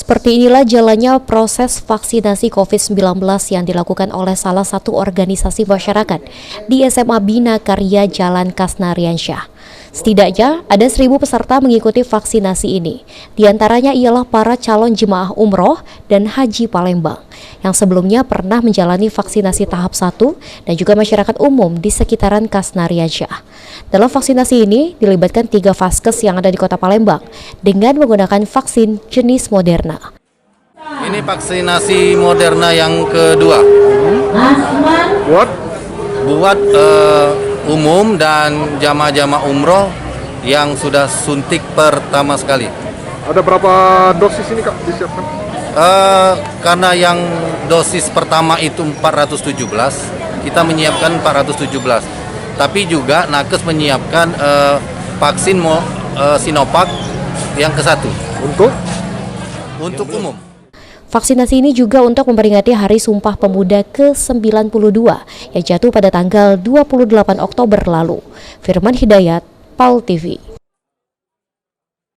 Seperti inilah jalannya proses vaksinasi COVID-19 yang dilakukan oleh salah satu organisasi masyarakat di SMA Bina Karya Jalan Kasnariansyah. Setidaknya ada 1.000 peserta mengikuti vaksinasi ini. Di antaranya ialah para calon jemaah umroh dan haji Palembang yang sebelumnya pernah menjalani vaksinasi tahap 1 dan juga masyarakat umum di sekitaran Kasnariansyah. Dalam vaksinasi ini dilibatkan 3 vaskes yang ada di Kota Palembang dengan menggunakan vaksin jenis Moderna. Ini vaksinasi Moderna yang kedua. Buat umum dan jamaah-jamaah umroh yang sudah suntik pertama sekali. Ada berapa dosis ini Kak disiapkan? Karena yang dosis pertama itu 417, kita menyiapkan 417. Tapi juga Nakes menyiapkan vaksin Sinovac yang ke-1. Untuk umum. Vaksinasi ini juga untuk memperingati Hari Sumpah Pemuda ke-92 yang jatuh pada tanggal 28 Oktober lalu. Firman Hidayat, PAL TV.